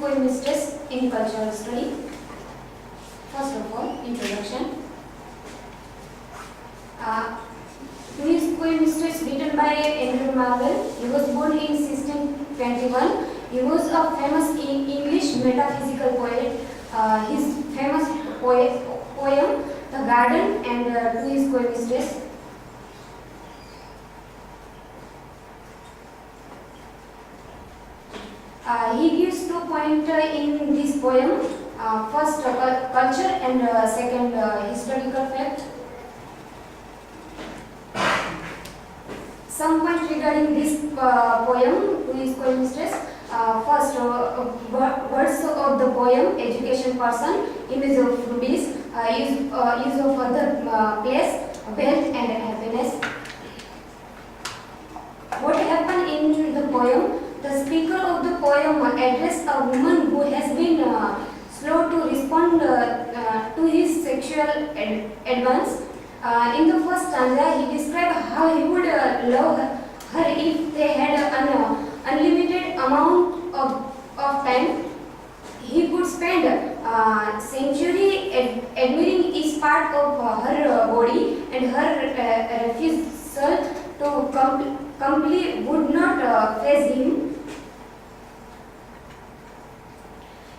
poem Mistress in cultural study. First of all, introduction. Who is poem Mistress written by Andrew Marvell. He was born in 1621. He was a famous English metaphysical poet. His famous poem, The Garden, and Who is poem Mistress. He gives 2 points in this poem. First, culture, and second, historical fact. Some points regarding this poem, Who is poem Mistress. First, words of the poem: education, person, image of rubies, use of other place, wealth, and happiness. What happened in the poem? The speaker of the poem addressed a woman who has been slow to respond to his sexual advance. In the first stanza, he described how he would love her if they had an unlimited amount of time. He could spend century admiring each part of her body, and her refusal to complete would not faze him.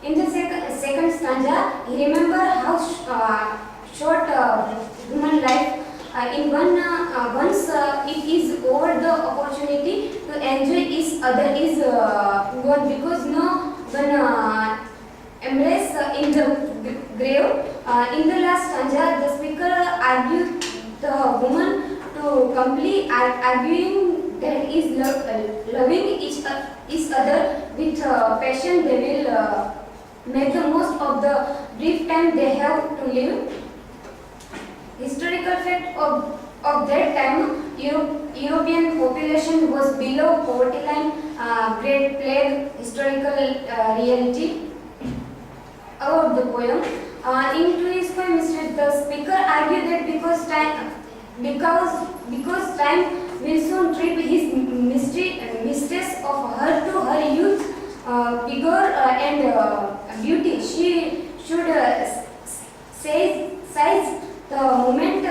In the second stanza, he remembered how short human life. Once it is over, the opportunity to enjoy each other is gone, because no one embrace in the grave. In the last stanza, the speaker argued the woman to complete, arguing that is loving each other with passion. They will make the most of the brief time they have to live. Historical fact of that time: European population was below poverty line. Great Plague. Historical reality about the poem. In Who is poem Mistress, the speaker argued that because time will soon strip his mistress of her to her youth, vigor, and beauty. She should seize the moment,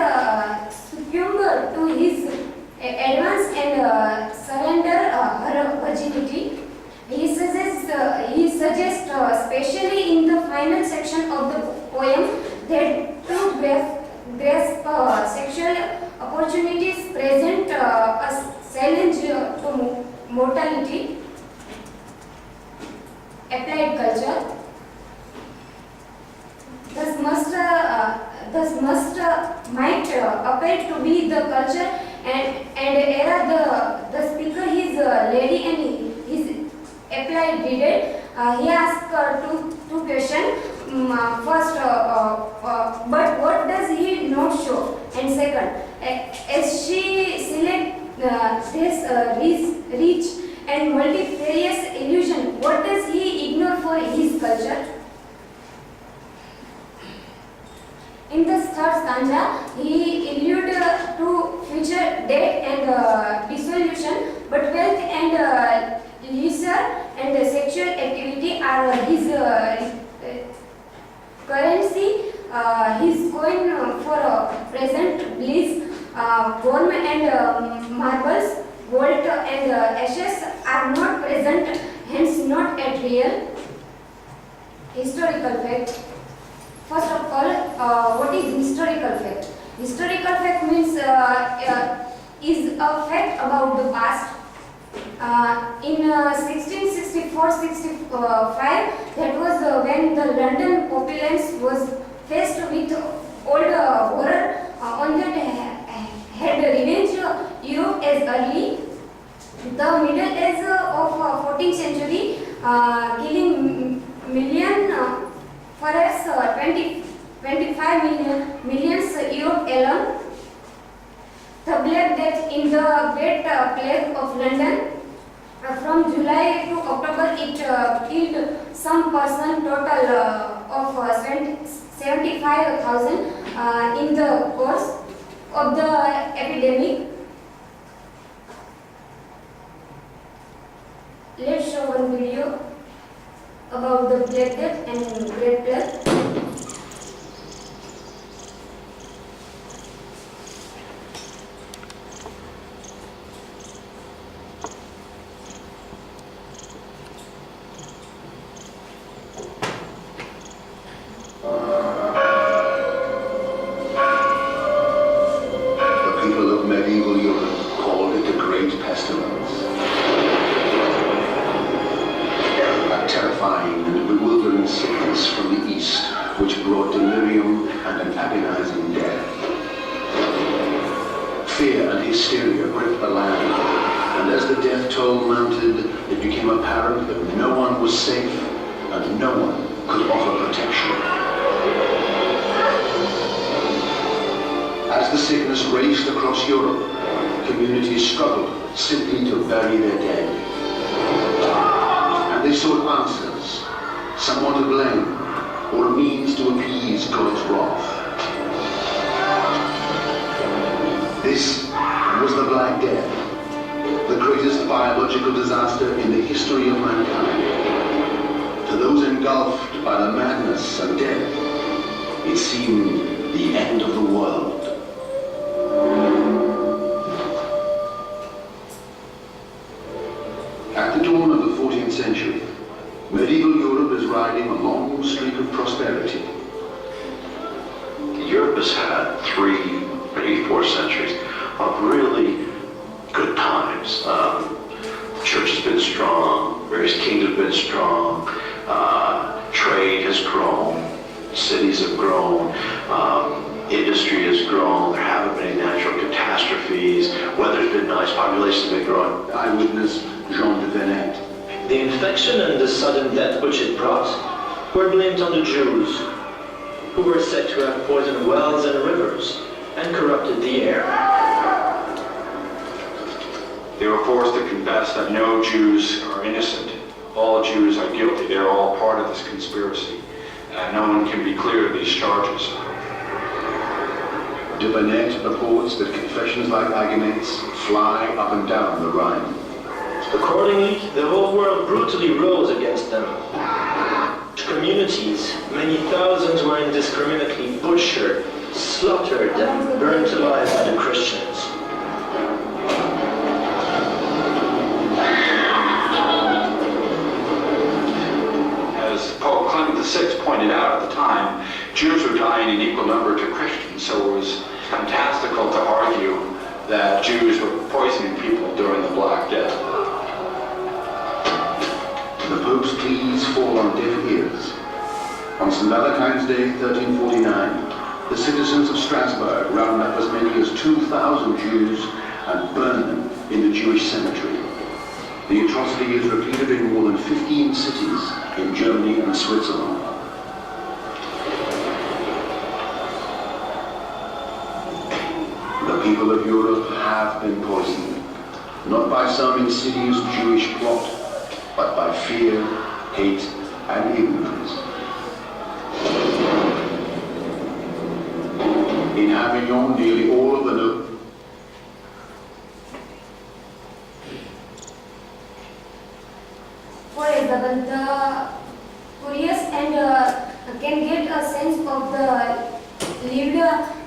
succumb to his advance, and surrender her virginity. He suggests, especially in the final section of the poem, that to grasp sexual opportunities present a challenge to mortality. Applied culture. Thus might appear to be the culture and era the speaker, his lady, and his applied reader. He asked two questions. First, but what does he not show? And second, as she selects this rich and multifarious illusion, what does he ignore for his culture? In the third stanza, he alludes to future death and dissolution, but wealth and leisure and sexual activity are his currency. He's going for present bliss. Gold and marbles, gold and ashes are not present, hence not at real. Historical fact. First of all, what is historical fact? Historical fact means is a fact about the past. In 1664-65, that was when the London populace was faced with old horror on that had revenge Europe as early. The Middle Age of 14th century, killing million, perhaps 25 millions Europe alone. The Black Death in the Great Plague of London. From July to October, it killed some person, total of 75,000 in the course of the epidemic. Let's show one video. about the Black Death and Great Plague. Fear and hysteria gripped the land, and as the death toll mounted, it became apparent that no one was safe and no one could offer protection. As the sickness raced across Europe, communities struggled simply to bury their dead. And they sought answers, someone to blame, or a means to appease God's wrath. This was the Black Death, the greatest biological disaster in the history of mankind. To those engulfed by the madness and death, it seemed the end of the world. At the dawn of the 14th century, medieval Europe is riding a long streak of prosperity. Europe has had 3, maybe 4 centuries of really good times. The church has been strong, various kingdoms have been strong, trade has grown, cities have grown, industry has grown, there haven't been any natural catastrophes, weather's been nice, population's been growing. Eyewitness Jean de Venette. The infection and the sudden death which it brought were blamed on the Jews, who were said to have poisoned wells and rivers and corrupted the air. They were forced to confess that no Jews are innocent. All Jews are guilty. They're all part of this conspiracy. And no one can be clear of these charges. De Venette reports that confessions like Agonet's fly up and down the Rhine. Accordingly, the whole world brutally rose against them. Communities, many thousands were indiscriminately butchered, slaughtered, and burned alive by the Christians. As Pope Clement VI pointed out at the time, Jews were dying in equal number to Christians, so it was fantastical to argue that Jews were poisoning people during the Black Death. The Pope's pleas fall on deaf ears. On St. Valentine's Day, 1349, the citizens of Strasbourg round up as many as 2,000 Jews and burn them in the Jewish cemetery. The atrocity is repeated in more than 15 cities in Germany and Switzerland. The people of Europe have been poisoned, not by some insidious Jewish plot, but by fear, hate, and ignorance. In Avignon, nearly all of the For example, the curious and can get a sense of the lived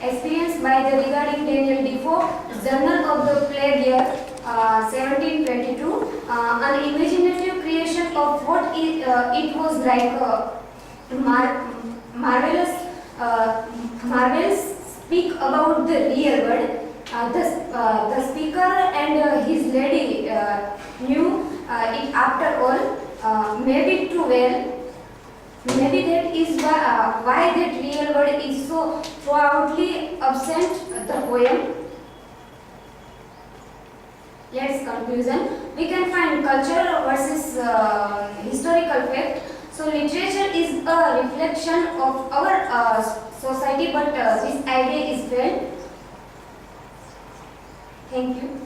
experience by the regarding Daniel Defoe, Journal of the Plague Year 1722, an imaginative creation of what it was like marvelous speak about the real world. The speaker and his lady knew it after all, maybe too well. Maybe that is why that real world is so proudly absent the poem. Let's conclusion. We can find culture versus historical fact. So literature is a reflection of our society, but this idea is failed. Thank you.